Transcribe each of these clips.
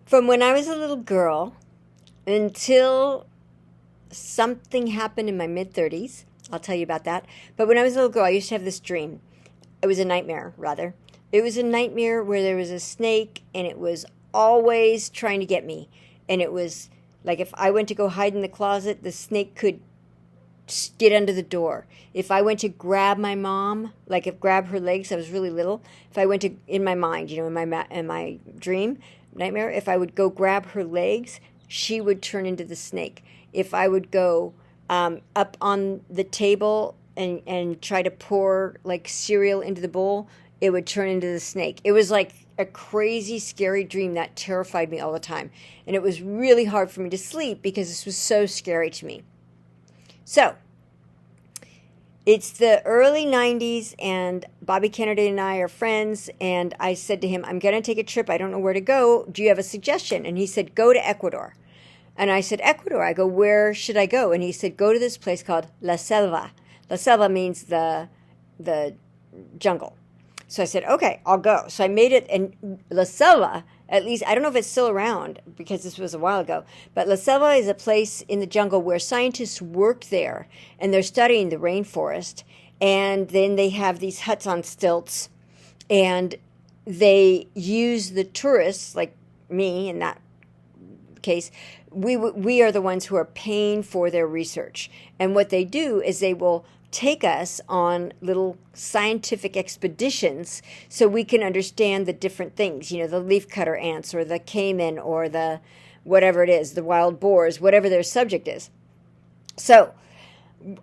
From when I was a little girl until something happened in my mid-30s. I'll tell you about that. But when I was a little girl, I used to have this dream. It was a nightmare, rather. It was a nightmare where there was a snake, and it was always trying to get me. And it was like if I went to go hide in the closet, the snake could get under the door. If I went to grab my mom, like if grab her legs, I was really little. If I went to, in my mind, in my dream nightmare, if I would go grab her legs, she would turn into the snake. If I would go up on the table and try to pour like cereal into the bowl, it would turn into the snake. It was like a crazy, scary dream that terrified me all the time. And it was really hard for me to sleep because this was so scary to me. So, it's the early 90s, and Bobby Kennedy and I are friends, and I said to him, I'm going to take a trip. I don't know where to go. Do you have a suggestion? And he said, go to Ecuador. And I said, Ecuador? I go, where should I go? And he said, go to this place called La Selva. La Selva means the jungle. So I said, okay, I'll go. So I made it, and La Selva, at least, I don't know if it's still around because this was a while ago, but La Selva is a place in the jungle where scientists work there, and they're studying the rainforest, and then they have these huts on stilts, and they use the tourists, like me in that case, we are the ones who are paying for their research. And what they do is they will take us on little scientific expeditions so we can understand the different things, the leafcutter ants or the caiman or the whatever it is, the wild boars, whatever their subject is. So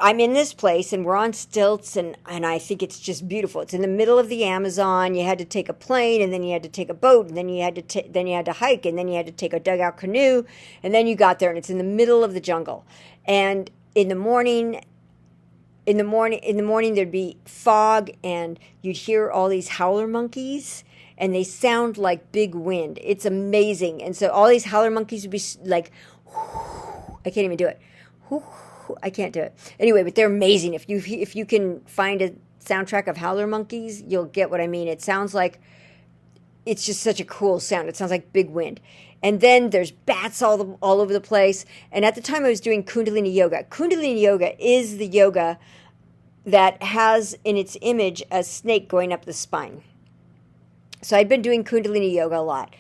I'm in this place, and we're on stilts, and I think it's just beautiful. It's in the middle of the Amazon. You had to take a plane, and then you had to take a boat, and then you had to hike, and then you had to take a dugout canoe, and then you got there, and it's in the middle of the jungle. And in the morning there'd be fog, and you'd hear all these howler monkeys, and they sound like big wind. It's amazing. And so all these howler monkeys would be like, I can't even do it. I can't do it. Anyway, but they're amazing. If you can find a soundtrack of howler monkeys, you'll get what I mean. It sounds like, it's just such a cool sound. It sounds like big wind. And then there's bats all over the place. And at the time I was doing Kundalini Yoga. Kundalini Yoga is the yoga that has in its image a snake going up the spine. So I'd been doing Kundalini Yoga a lot.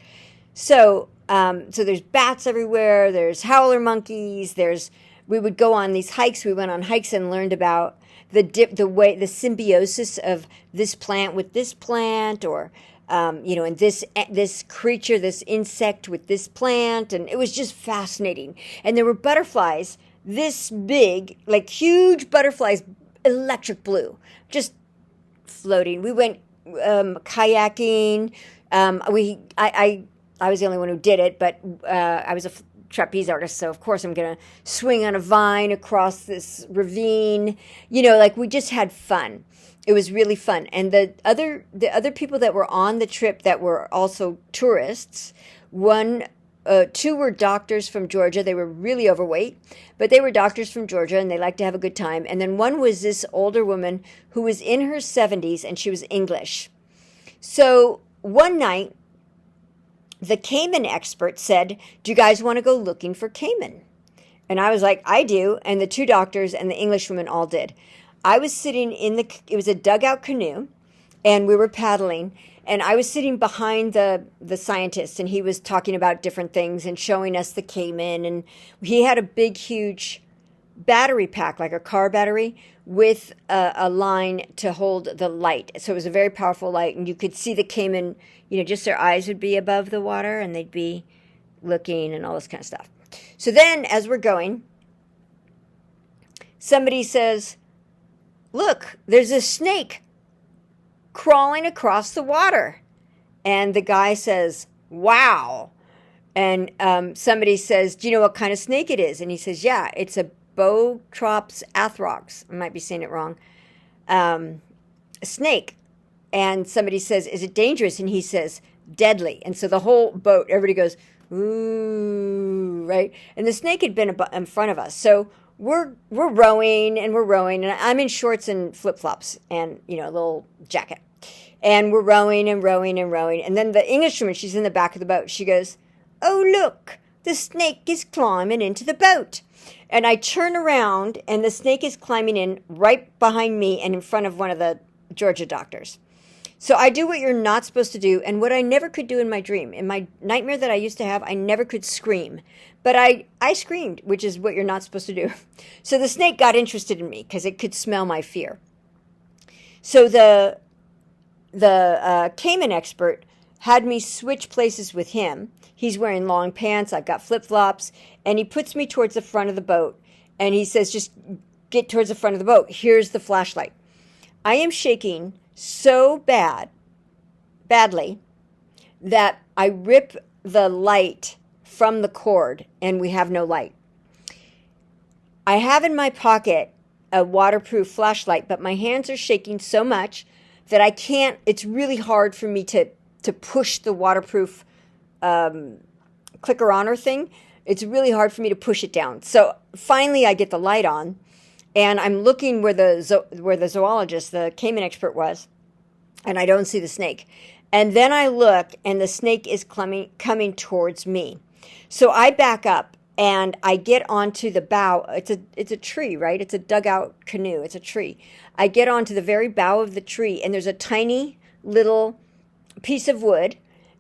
So there's bats everywhere. There's howler monkeys. We would go on these hikes. We went on hikes and learned about the symbiosis of this plant with this plant, or and this creature, this insect with this plant, and it was just fascinating. And there were butterflies this big, like huge butterflies, electric blue, just floating. We went kayaking. I was the only one who did it, but I was a trapeze artist, so of course I'm gonna swing on a vine across this ravine. We just had fun. It was really fun. And the other people that were on the trip that were also tourists, two were doctors from Georgia. They were really overweight, but they were doctors from Georgia, and they liked to have a good time. And then one was this older woman who was in her 70s, and she was English. So one night, the caiman expert said, do you guys want to go looking for caiman? And I was like, I do. And the two doctors and the Englishwoman all did. I was sitting it was a dugout canoe, and we were paddling, and I was sitting behind the scientist, and he was talking about different things and showing us the caiman, and he had a big, huge battery pack, like a car battery, with a line to hold the light. So it was a very powerful light, and you could see the caiman, just their eyes would be above the water, and they'd be looking and all this kind of stuff. So then, as we're going, somebody says, look, there's a snake crawling across the water. And the guy says, wow. And somebody says, do you know what kind of snake it is? And he says, yeah, it's a Botrops athrox. I might be saying it wrong. A snake. And somebody says, is it dangerous? And he says, deadly. And so the whole boat, everybody goes, ooh, right? And the snake had been in front of us. So we're rowing, and I'm in shorts and flip-flops and, a little jacket. And we're rowing and rowing and rowing. And then the Englishwoman, she's in the back of the boat. She goes, oh, look, the snake is climbing into the boat. And I turn around, and the snake is climbing in right behind me and in front of one of the Georgia doctors. So I do what you're not supposed to do, and what I never could do in my dream. In my nightmare that I used to have, I never could scream. But I screamed, which is what you're not supposed to do. So the snake got interested in me because it could smell my fear. So the Cayman expert had me switch places with him. He's wearing long pants, I've got flip-flops, and he puts me towards the front of the boat. And he says, just get towards the front of the boat. Here's the flashlight. I am shaking so badly, that I rip the light from the cord and we have no light. I have in my pocket a waterproof flashlight, but my hands are shaking so much that I can't, it's really hard for me to push the waterproof clicker on thing. It's really hard for me to push it down. So finally I get the light on, and I'm looking where the zoologist, the Cayman expert, was, and I don't see the snake. And then I look, and the snake is coming towards me. So I back up, and I get onto the bow. It's a tree, right? It's a dugout canoe. It's a tree. I get onto the very bow of the tree, and there's a tiny little piece of wood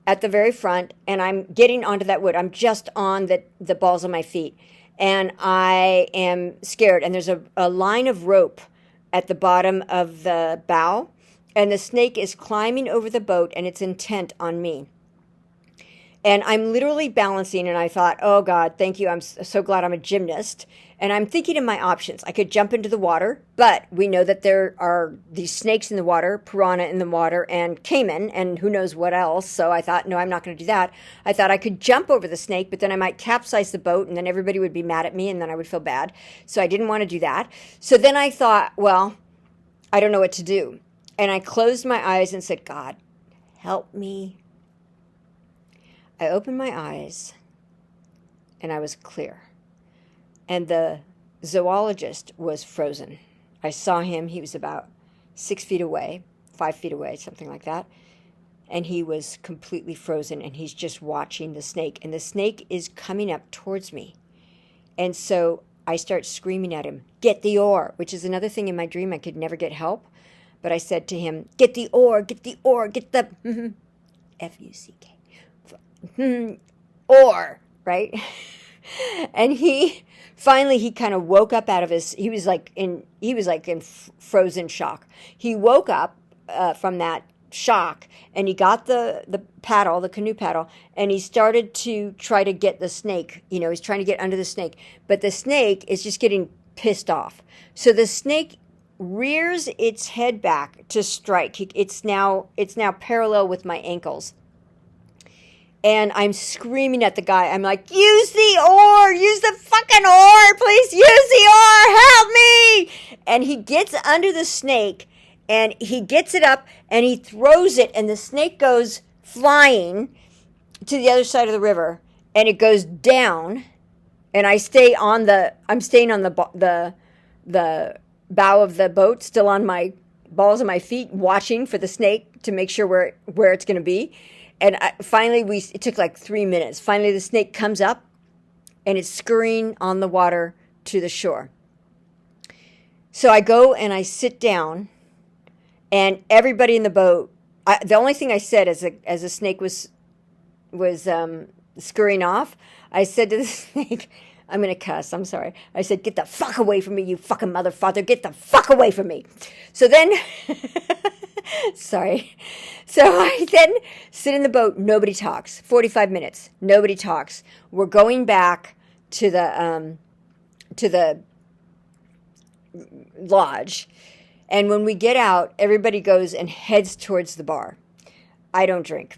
at the very front, and I'm getting onto that wood. I'm just on the balls of my feet, and I am scared. And there's a line of rope at the bottom of the bow, and the snake is climbing over the boat, and it's intent on me. And I'm literally balancing, and I thought, oh, God, thank you. I'm so glad I'm a gymnast. And I'm thinking of my options. I could jump into the water, but we know that there are these snakes in the water, piranha in the water, and caiman, and who knows what else. So I thought, no, I'm not going to do that. I thought I could jump over the snake, but then I might capsize the boat, and then everybody would be mad at me, and then I would feel bad. So I didn't want to do that. So then I thought, well, I don't know what to do. And I closed my eyes and said, God, help me. I opened my eyes, and I was clear. And the zoologist was frozen. I saw him. He was about 6 feet away, 5 feet away, something like that. And he was completely frozen, and he's just watching the snake. And the snake is coming up towards me. And so I start screaming at him, get the oar, which is another thing in my dream. I could never get help. But I said to him, get the oar, get the oar, get the F-U-C-K. Or, right? And he kind of woke up out of he was like in frozen shock. He woke up from that shock, and he got the paddle, the canoe paddle, and he started to try to get the snake. He's trying to get under the snake, but the snake is just getting pissed off. So the snake rears its head back to strike. It's now parallel with my ankles. And I'm screaming at the guy. I'm like, use the oar! Use the fucking oar! Please use the oar! Help me! And he gets under the snake, and he gets it up, and he throws it, and the snake goes flying to the other side of the river, and it goes down, and I'm staying on the bow of the boat, still on my balls of my feet, watching for the snake to make sure where it's going to be. And finally, it took like 3 minutes. Finally, the snake comes up, and it's scurrying on the water to the shore. So I go and I sit down, and everybody in the boat, the only thing I said as the snake was scurrying off, I said to the snake, I'm going to cuss, I'm sorry. I said, get the fuck away from me, you fucking motherfucker. Get the fuck away from me. So then, sorry. So I then sit in the boat. Nobody talks. 45 minutes. Nobody talks. We're going back to the lodge. And when we get out, everybody goes and heads towards the bar. I don't drink.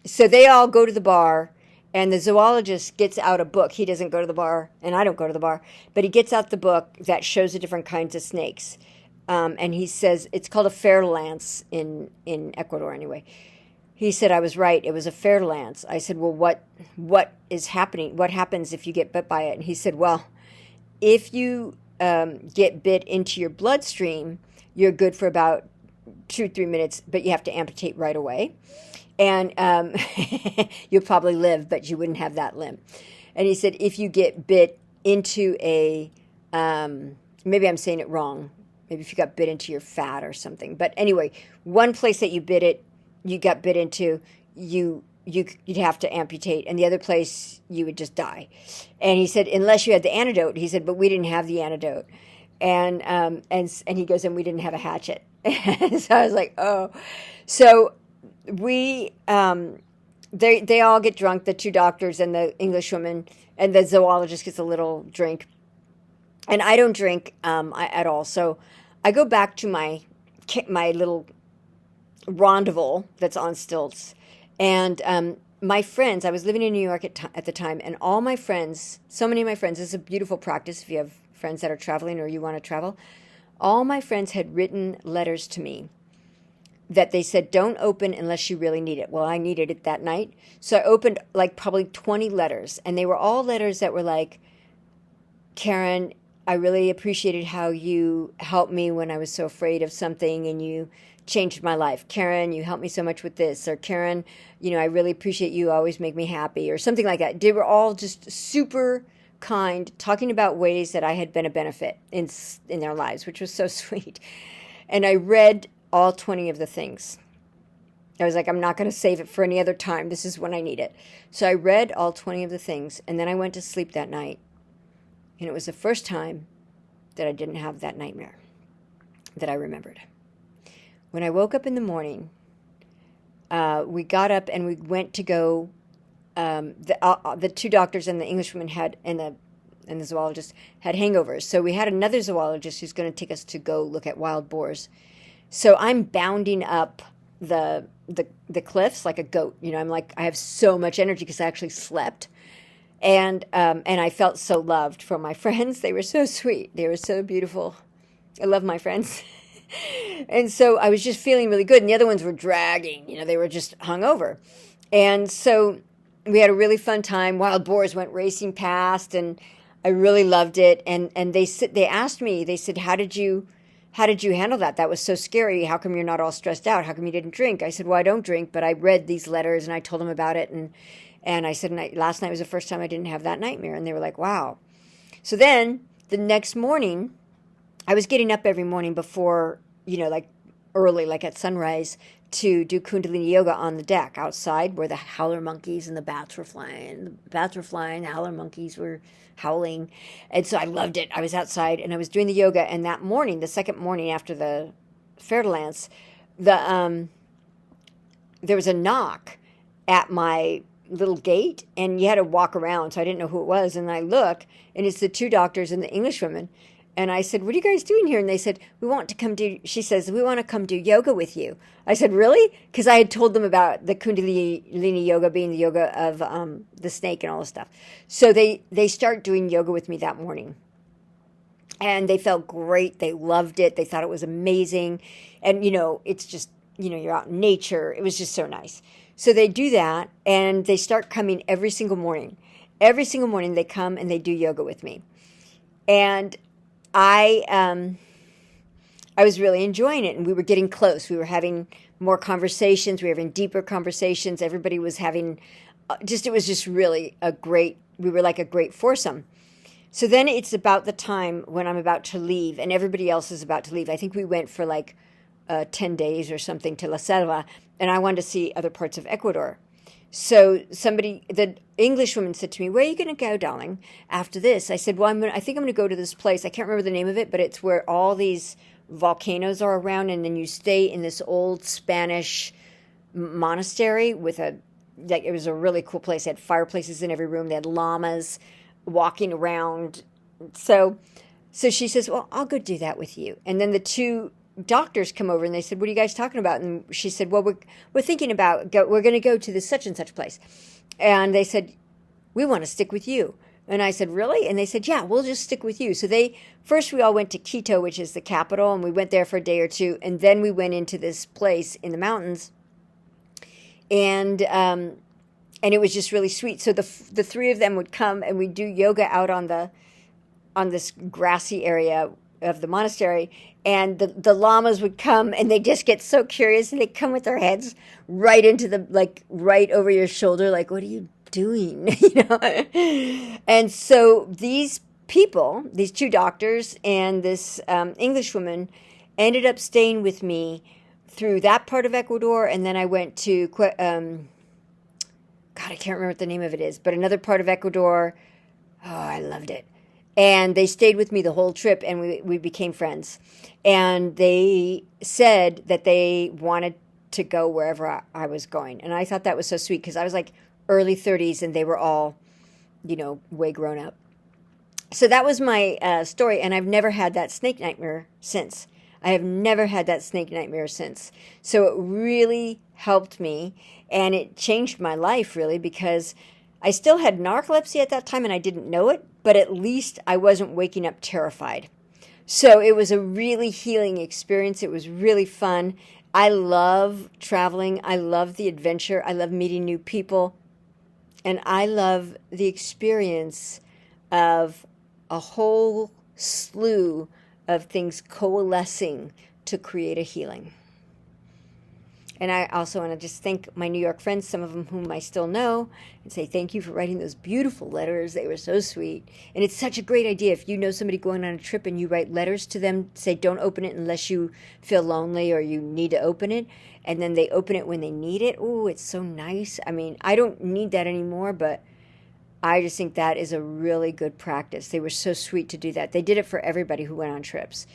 So they all go to the bar. And the zoologist gets out a book. He doesn't go to the bar, and I don't go to the bar. But he gets out the book that shows the different kinds of snakes. And he says, it's called a Fer de Lance in Ecuador anyway. He said, I was right. It was a Fer de Lance. I said, well, what is happening? What happens if you get bit by it? And he said, well, if you get bit into your bloodstream, you're good for about 2-3 minutes, but you have to amputate right away. And you'll probably live, but you wouldn't have that limb. And he said, if you get bit into maybe I'm saying it wrong. Maybe if you got bit into your fat or something. But anyway, one place that you got bit into, you'd have to amputate, and the other place you would just die. And he said, unless you had the antidote. He said, but we didn't have the antidote. And he goes, and we didn't have a hatchet. So I was like, oh. So we they all get drunk, the two doctors and the Englishwoman, and the zoologist gets a little drink. And I don't drink at all. So I go back to my little rendezvous that's on stilts. And my friends, I was living in New York at the time, and all my friends, so many of my friends, this is a beautiful practice if you have friends that are traveling or you want to travel. All my friends had written letters to me that they said, don't open unless you really need it. Well, I needed it that night. So I opened like probably 20 letters, and they were all letters that were like, Karen, I really appreciated how you helped me when I was so afraid of something, and you changed my life. Karen, you helped me so much with this. Or Karen, I really appreciate you, always make me happy, or something like that. They were all just super kind, talking about ways that I had been a benefit in their lives, which was so sweet. And I read all 20 of the things. I was like, I'm not going to save it for any other time. This is when I need it. So I read all 20 of the things, and then I went to sleep that night. And it was the first time that I didn't have that nightmare that I remembered. When I woke up in the morning, we got up and we went to go. The two doctors and the Englishwoman and the zoologist had hangovers. So we had another zoologist who's going to take us to go look at wild boars. So I'm bounding up the cliffs like a goat. I'm like, I have so much energy because I actually slept. And I felt so loved from my friends. They were so sweet. They were so beautiful. I love my friends. And so I was just feeling really good. And the other ones were dragging. They were just hungover. And so we had a really fun time. Wild boars went racing past, and I really loved it. And they asked me, they said, how did you handle that? That was so scary. How come you're not all stressed out? How come you didn't drink? I said, well, I don't drink, but I read these letters and I told them about it. And I said, last night was the first time I didn't have that nightmare. And they were like, wow. So then the next morning, I was getting up every morning before, like early, like at sunrise, to do Kundalini yoga on the deck outside where the howler monkeys and the bats were flying. The howler monkeys were howling. And so I loved it. I was outside and I was doing the yoga. And that morning, the second morning after the Fer de Lance, there was a knock at my little gate, and you had to walk around, so I didn't know who it was. And I look, and it's the two doctors and the Englishwoman. And I said, what are you guys doing here? And they said, she says, we want to come do yoga with you. I said, really? Because I had told them about the Kundalini yoga being the yoga of the snake and all this stuff. So they start doing yoga with me that morning. And they felt great. They loved it. They thought it was amazing. And, it's just, you're out in nature. It was just so nice. So they do that, and they start coming every single morning. Every single morning they come and they do yoga with me. And I was really enjoying it, and we were getting close. We were having more conversations. We were having deeper conversations. Everybody was having it was just really we were like a great foursome. So then it's about the time when I'm about to leave, and everybody else is about to leave. I think we went for like 10 days or something to La Selva, and I wanted to see other parts of Ecuador. So the Englishwoman said to me, where are you going to go, darling, after this? I said, well, I think I'm going to go to this place. I can't remember the name of it, but it's where all these volcanoes are around, and then you stay in this old Spanish monastery it was a really cool place. They had fireplaces in every room. They had llamas walking around. So she says, well, I'll go do that with you. And then the two doctors come over and they said, what are you guys talking about? And she said, well, we're thinking about, we're going to go to this such and such place. And they said, we want to stick with you. And I said, really? And they said, yeah, we'll just stick with you. So first we all went to Quito, which is the capital, and we went there for a day or two. And then we went into this place in the mountains. And it was just really sweet. So the three of them would come and we'd do yoga out on this grassy area of the monastery. and the llamas would come, and they just get so curious, and they come with their heads right into the, like, right over your shoulder, like, what are you doing? And so these people, these two doctors and this English woman, ended up staying with me through that part of Ecuador, and then I went to God, I can't remember what the name of it is, but another part of Ecuador. Oh, I loved it. And they stayed with me the whole trip, and we became friends. And they said that they wanted to go wherever I was going. And I thought that was so sweet, because I was like early 30s, and they were all, way grown up. So that was my story, and I've never had that snake nightmare since. I have never had that snake nightmare since. So it really helped me, and it changed my life, really, because I still had narcolepsy at that time, and I didn't know it, but at least I wasn't waking up terrified. So it was a really healing experience. It was really fun. I love traveling. I love the adventure. I love meeting new people. And I love the experience of a whole slew of things coalescing to create a healing. And I also want to just thank my New York friends, some of them whom I still know, and say thank you for writing those beautiful letters. They were so sweet. And it's such a great idea. If you know somebody going on a trip and you write letters to them, say don't open it unless you feel lonely or you need to open it, and then they open it when they need it. Oh, it's so nice. I mean, I don't need that anymore, but I just think that is a really good practice. They were so sweet to do that. They did it for everybody who went on trips.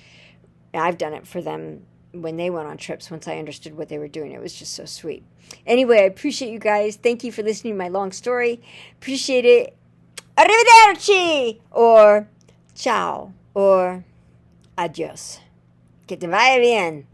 I've done it for them when they went on trips, once I understood what they were doing. It was just so sweet. Anyway, I appreciate you guys. Thank you for listening to my long story. Appreciate it. Arrivederci, or ciao, or adios. Que te vaya bien.